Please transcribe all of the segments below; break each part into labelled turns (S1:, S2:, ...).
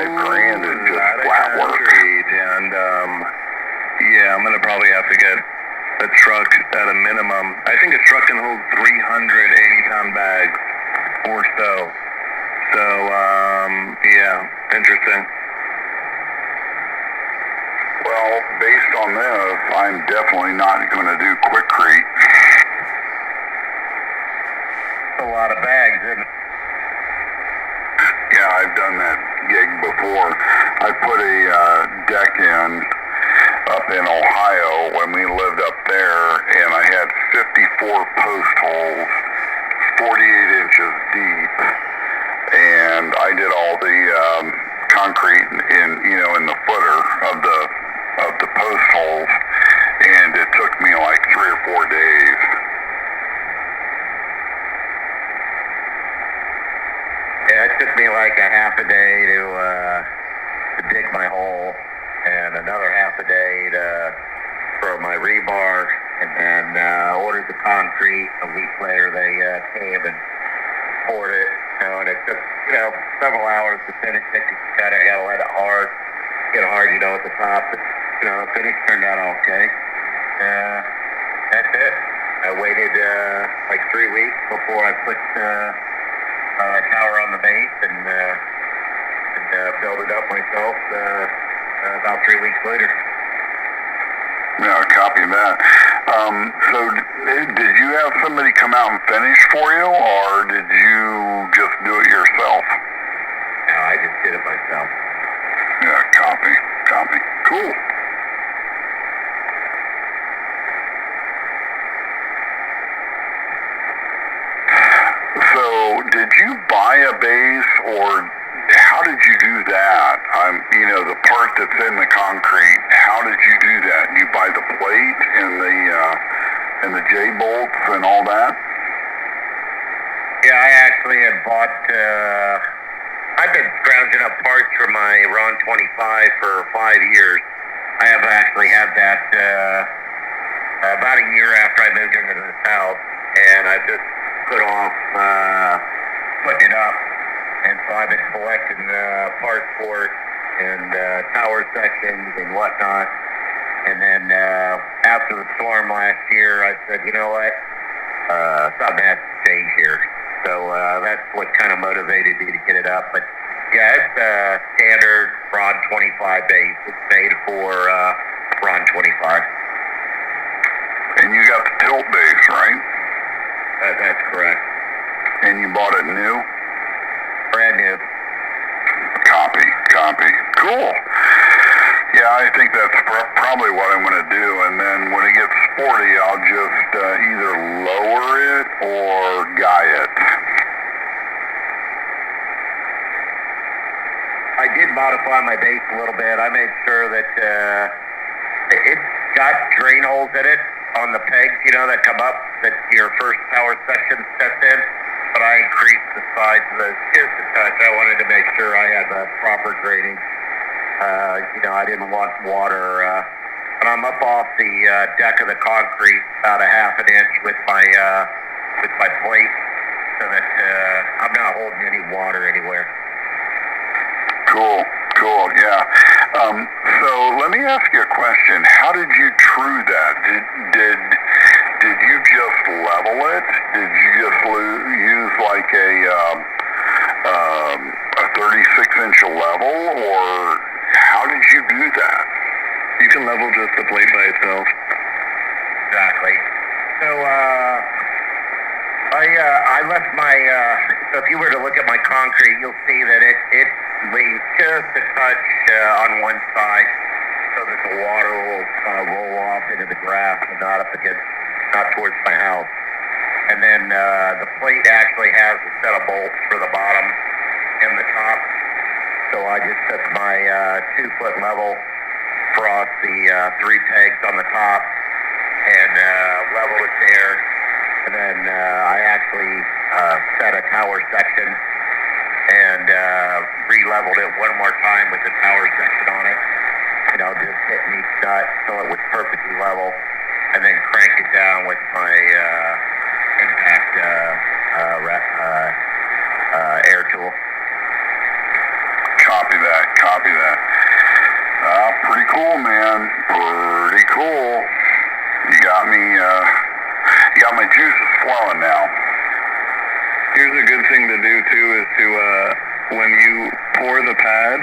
S1: $5,000 in just flat work. And yeah, I'm gonna probably have to get a truck at a minimum. I think a truck can hold 380-pound bags or so. So yeah, interesting.
S2: Well, based on this, I'm definitely not going to do Quikrete.
S1: A lot of bags, isn't it?
S2: Yeah, I've done that gig before. I put a deck in up in Ohio when we lived up there, and I had 54 post holes, 48 inches deep, and I did all the concrete in the footer of the post holes, and it took me like 3 or 4 days.
S1: Yeah, it took me like a half a day to dig my hole, and another half a day to throw my rebar, and then ordered the concrete. A week later, they came and poured it. And it took several hours to finish it. I gotta let it get hard, at the top. But the finish turned out okay. That's it. I waited like 3 weeks before I put a tower on the base and build it up myself. About 3 weeks later.
S2: Yeah, copy that. So did you have somebody come out and finish for you, or did you just do it yourself?
S1: No, I just did it myself.
S2: Yeah, copy. Cool. So did you buy a base, or how did you do that? The part that's in the concrete, how did you do that? You buy the plate and the J-bolts and all that?
S1: Yeah, I actually had bought, I've been scrounging up parts for my Ron 25 for 5 years. I have actually had that about a year after I moved into this house, and I just put off putting it up. And so I've been collecting parts for it and tower sections and whatnot. And then after the storm last year, I said, you know what, something has to change here. So that's what kind of motivated me to get it up. But yeah, it's a standard Ron 25 base. It's made for Ron 25.
S2: And you got the tilt base, right?
S1: That's correct.
S2: And you bought it new?
S1: Brand new.
S2: Copy. Cool. Yeah, I think that's probably what I'm going to do. And then when it gets sporty, I'll just either lower it or guy it.
S1: I did modify my base a little bit. I made sure that it's got drain holes in it on the pegs, that come up, that your first tower section sets in. But I increased the size of those just a touch. I wanted to make sure I had the proper drainage. I didn't want water. And I'm up off the deck of the concrete about a half an inch with my plate, so that I'm not holding any water anywhere.
S2: Cool, yeah. So let me ask you a question. How did you true that? Did you just level it? Did you just use like a 36-inch level, or how did you do that?
S1: You can level just the plate by itself. Exactly. So I left my. So if you were to look at my concrete, you'll see that it lays just a touch on one side, so that the water will roll off into the grass and not towards my house. And then the plate actually has a set of bolts for the bottom and the top. So I just took my 2-foot level across the 3 pegs on the top and leveled it there. And then I actually set a tower section and re-leveled it one more time with the tower section on it. Just hitting each nut so it was perfectly level, and then cranked it down with my impact air tool.
S2: Copy that. Pretty cool, man. Pretty cool. You got my juices flowing now.
S3: Here's a good thing to do too is to, when you pour the pad,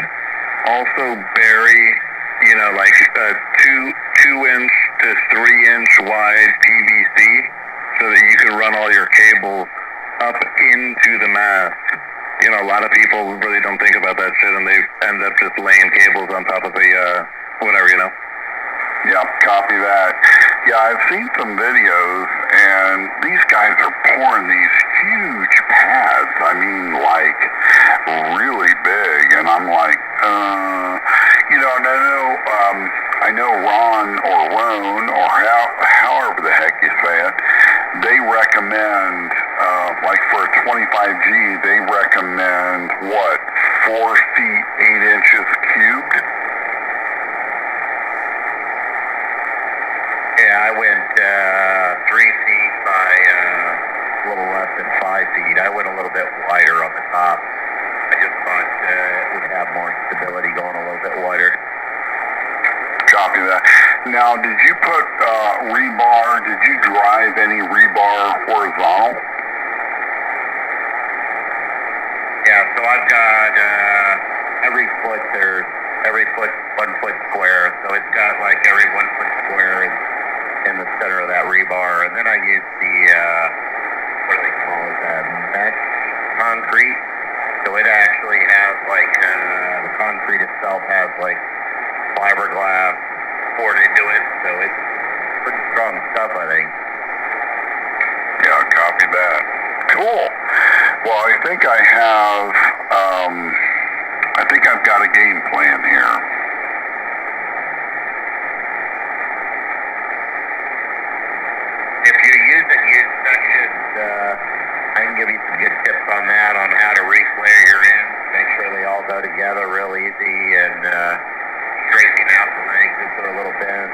S3: also bury, like a 2-inch to 3-inch wide PVC so that you can run all your cables up into the mast. A lot of people really don't think about that shit and they end up just laying cables on top of the, whatever.
S2: Yeah, copy that. Yeah, I've seen some videos, and these guys are pouring these huge pads. I mean, like, really big. And I'm like, and I know Ron or Roan, or however the heck you say it, they recommend, like for a 25G, they recommend, 4 feet, 8 inches cubed?
S1: Yeah, I went 3 feet by a little less than 5 feet. I went a little bit wider on the top. I just thought it would have more stability going a little bit wider.
S2: Copy that. Now, did you put rebar, did you drive any rebar horizontal?
S1: Yeah, so I've got every foot 1 foot square. So it's got like every 1 foot square in the center of that rebar. And then I use the, what do they call it, mesh concrete. So it actually has like, the concrete itself has like fiberglass poured into it. So it's pretty strong stuff, I think.
S2: Yeah, copy that. Cool. Well, I think I've got a game plan here.
S1: If you use it, I can give you some good tips on that, on how to reflare your ends, make sure they all go together real easy, and straightening out the legs if they're a little bent,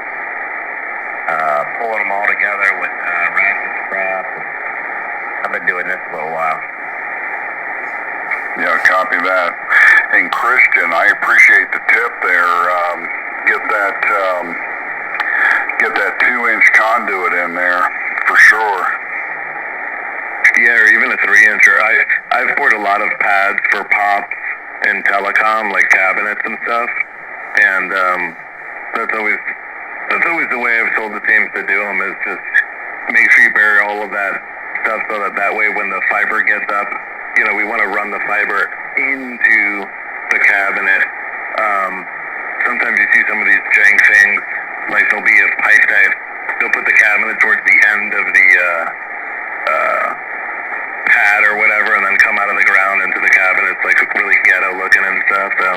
S1: pulling them all together with ratchet strap. I've been doing this for a while.
S2: Yeah, copy that. And Christian, I appreciate the tip there. Get that 2-inch conduit in there for sure.
S3: Yeah, or even a 3-incher. I've poured a lot of pads for pops and telecom, like cabinets and stuff, and that's always the way I've told the teams to do them, is just make sure you bury all of that stuff so that way when the fiber gets up, we want to run the fiber into the cabinet. Sometimes you see some of these jank things, like there'll be a pipe that they'll put the cabinet towards the end of the pad or whatever, and then come out of the ground into the cabinet. It's like really ghetto looking and stuff. So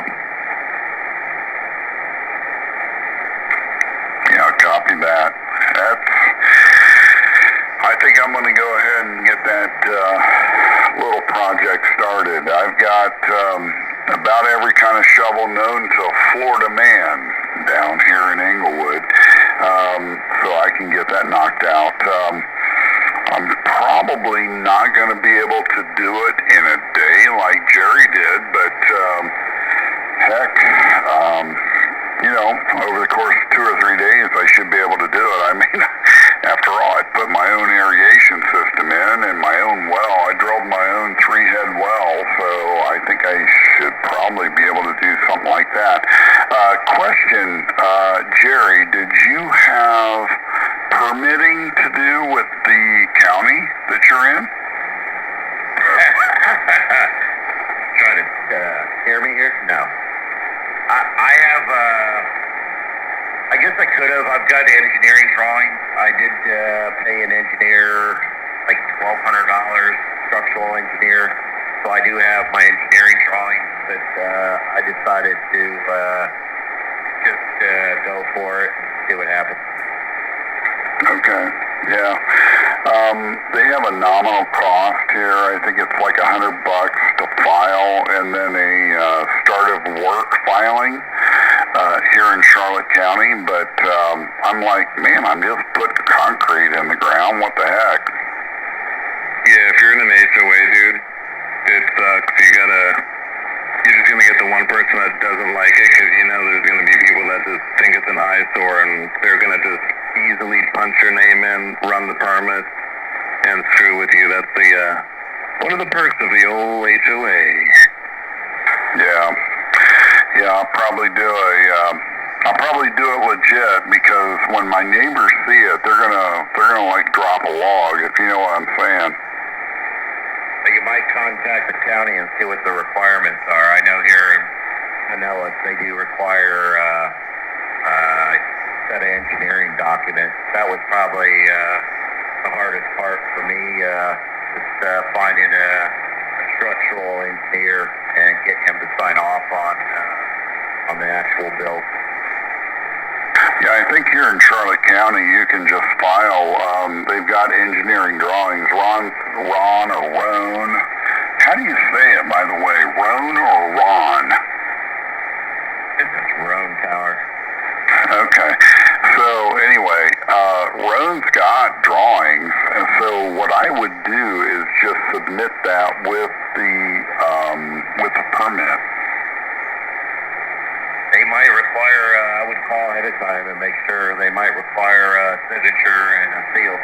S2: Yeah, copy that. I think I'm going to go ahead and get that little project started. I've got about every kind of shovel known to Florida man down here in Englewood, so I can get that knocked out. I'm probably not going to be able to do it in a day like Jerry did, but heck, over the course of 2 or 3 days, I should be able to do it. I mean, after all, I put my own irrigation system in and my own well. I drilled my own 3-head well, so I think I should probably be able to do something like that. Question, Jerry, did you have permitting to do with the county that you're in?
S1: Trying to hear me here? No. I have, I guess I could have. I've got engineering drawings. I did pay an engineer like $1,200, structural engineer. So I do have my engineering drawings, but I decided to just go for it and see what happens.
S2: Okay, yeah. They have a nominal cost here. I think it's like $100 to file, and then a start of work filing here in Charlotte County. But I'm like, man, I'm just putting concrete in the ground. What the heck?
S3: yeah, if you're in an HOA, dude, it sucks. You're just gonna get the one person that doesn't like it, because you know there's going to be people that just think it's an eyesore and they're going to just easily punch your name in, run the permit, and screw with you. That's the one of the perks of the old HOA.
S2: Yeah, I'll probably do it legit, because when my neighbors see it, they're gonna like drop a log, if you know what I'm saying.
S1: But you might contact the county and see what the requirements are. I know here in Pinellas they do require a set of engineering documents. That was probably the hardest part for me, just finding a structural engineer and getting him to sign off on the actual bill.
S2: Yeah, I think here in Charlotte County you can just file, they've got engineering drawings, Ron or Roan. How do you say it, by the way, Roan or Ron?
S1: It's Roan Tower.
S2: Okay, so anyway, Roan's got drawings, and so what I would do is just submit that with the permit.
S1: They might require, I would call ahead of time and make sure they might require a signature and a seal.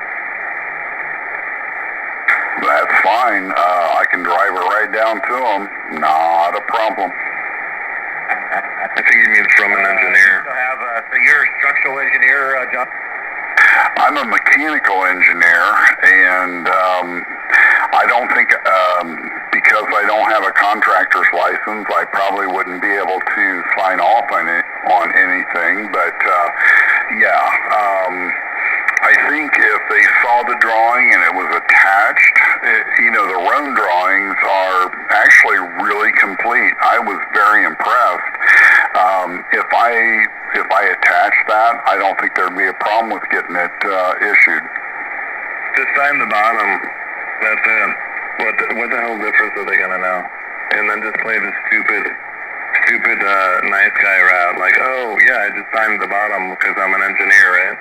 S2: That's fine. I can drive it right down to them. Not a problem.
S3: I think he means from an engineer.
S1: So you're a structural engineer, John?
S2: I'm a mechanical engineer, and I don't think, because I don't have a contractor's license, I probably wouldn't be able to sign off on anything, but I think if they saw the drawing and it was attached, the Roan drawings are actually really complete. I was very impressed. If I attach that, I don't think there'd be a problem with getting it issued.
S3: Just sign the bottom. That's it. What the hell difference are they gonna know? And then just play the stupid nice guy route. Like, oh yeah, I just signed the bottom because I'm an engineer, right?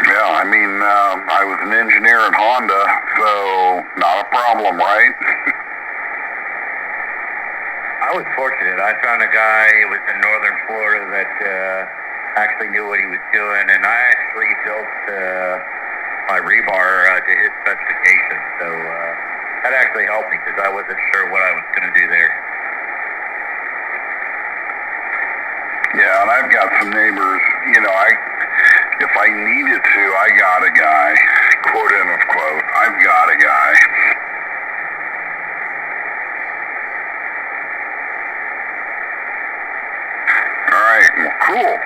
S2: Yeah, I mean, I was an engineer at Honda, so not a problem, right?
S1: I was fortunate. I found a guy who was in northern Florida that actually knew what he was doing, and I actually built my rebar to his specifications. So that actually helped me because I wasn't sure what I was going to do there.
S2: Yeah, and I've got some neighbors, if I needed to, I got a guy, quote unquote, I've got a guy. All right, well, cool.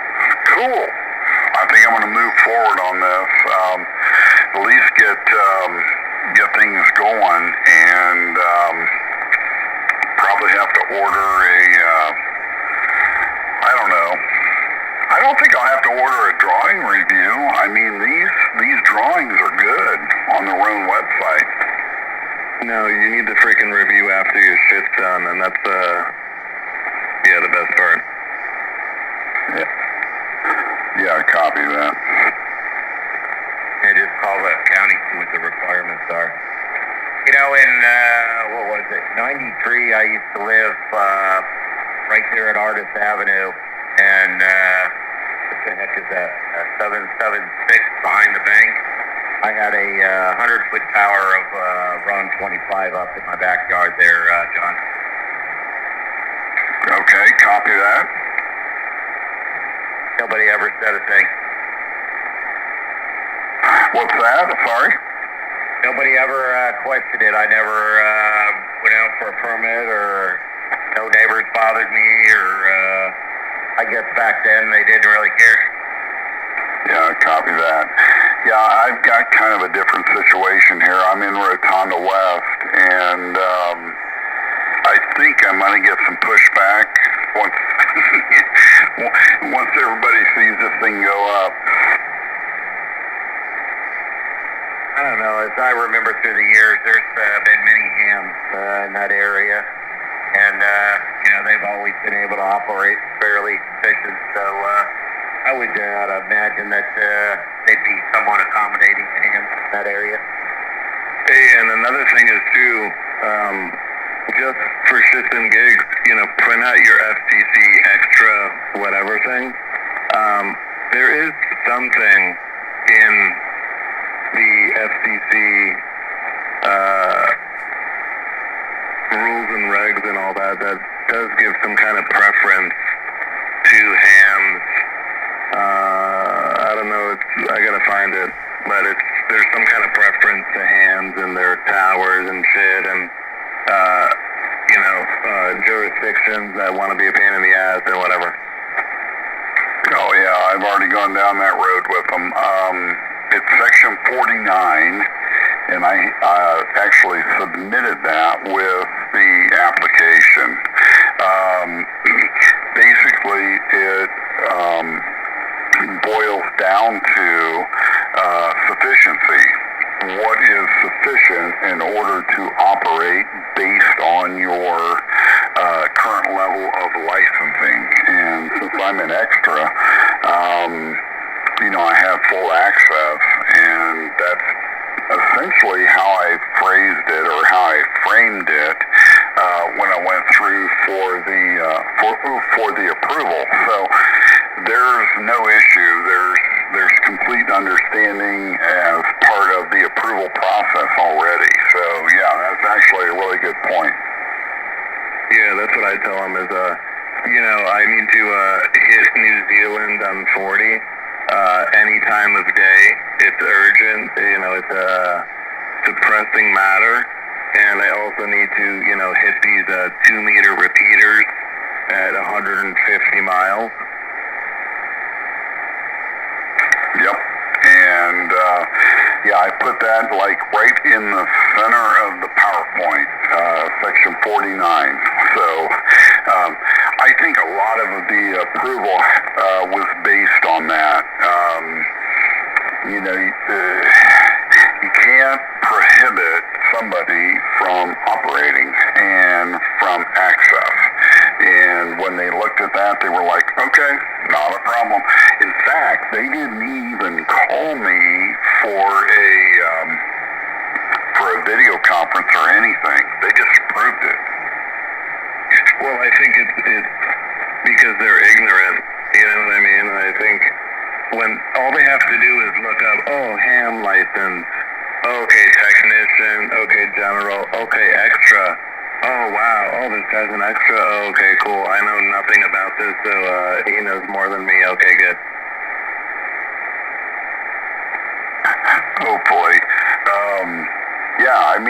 S2: I think I'm going to move forward on this, at least get things going, and probably have to order I don't know. I don't think I'll have to order a drawing review. I mean, these drawings are good on their own website.
S3: No, you need the freaking review after your shit's done, and that's the best part.
S2: Yeah, I copy that.
S1: Yeah, just call the county, see what the requirements are. In what was it, 93, I used to live right there at Artist Avenue, and what the heck is that, 776 behind the bank. I had a 100-foot tower of Ron 25 up in my backyard there, John.
S2: Okay, copy that.
S1: Nobody ever said a thing.
S2: What's that? Sorry?
S1: Nobody ever questioned it. I never went out for a permit, or no neighbors bothered me, or I guess back then they didn't really care.
S2: Yeah, copy that. Yeah, I've got kind of a different situation here. I'm in Rotonda West, and I think I'm going to get some pushback once once everybody sees this thing go up.
S1: I don't know. As I remember through the years, there's been many hams in that area, and they've always been able to operate fairly efficient. So I would imagine that they'd be somewhat accommodating to hams in that area.
S3: Hey, and another thing is too, just for shits and gigs, print out your FCC extra whatever thing. There is something in the FCC rules and regs and all that does give some kind of preference to hams. I don't know. I gotta find it, but there's some kind of preference to hams and their towers and shit, and jurisdictions that want to be a pain in the ass or whatever.
S2: Oh yeah, I've already gone down that road with them. It's section 49, and I actually submitted that with the application. Basically, it boils down to sufficiency. What is sufficient in order to operate based on your current level of licensing? And since I'm an extra, I have full access, and that's essentially how I phrased it or how I framed it when I went through for the approval. So there's no issue. There's complete understanding as part of the approval process already. So yeah, that's actually a really good point.
S3: Yeah, that's what I tell them is, I need to hit New Zealand on 40 any time of day. It's urgent. It's a pressing matter. And I also need to, hit these 2-meter repeaters at 150 miles.
S2: Yep. And I put that right in the center of the PowerPoint, section 49. So I think a lot of the approval was based on that. You can't prohibit somebody from operating and from access. And when they looked at that, they were like, okay, not a problem. In fact, they didn't even call me for a video conference or anything. They just approved it.
S3: Well, I think it's because they're ignorant. You know what I mean? I think when all they have to do is look up, ham license, okay, technician, okay, general, okay, extra. Oh, wow, this guy's an extra. Oh, okay, cool. I know nothing about this, so he knows more than me. Okay, good.
S2: Hopefully.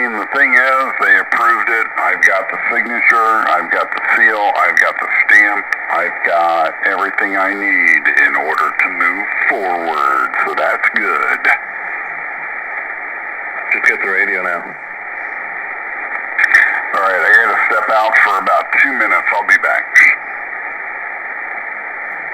S2: The thing is, they approved it. I've got the signature, I've got the seal, I've got the stamp, I've got everything I need in order to move forward, so that's good.
S3: Just get the radio now.
S2: Alright, I gotta step out for about 2 minutes. I'll be back.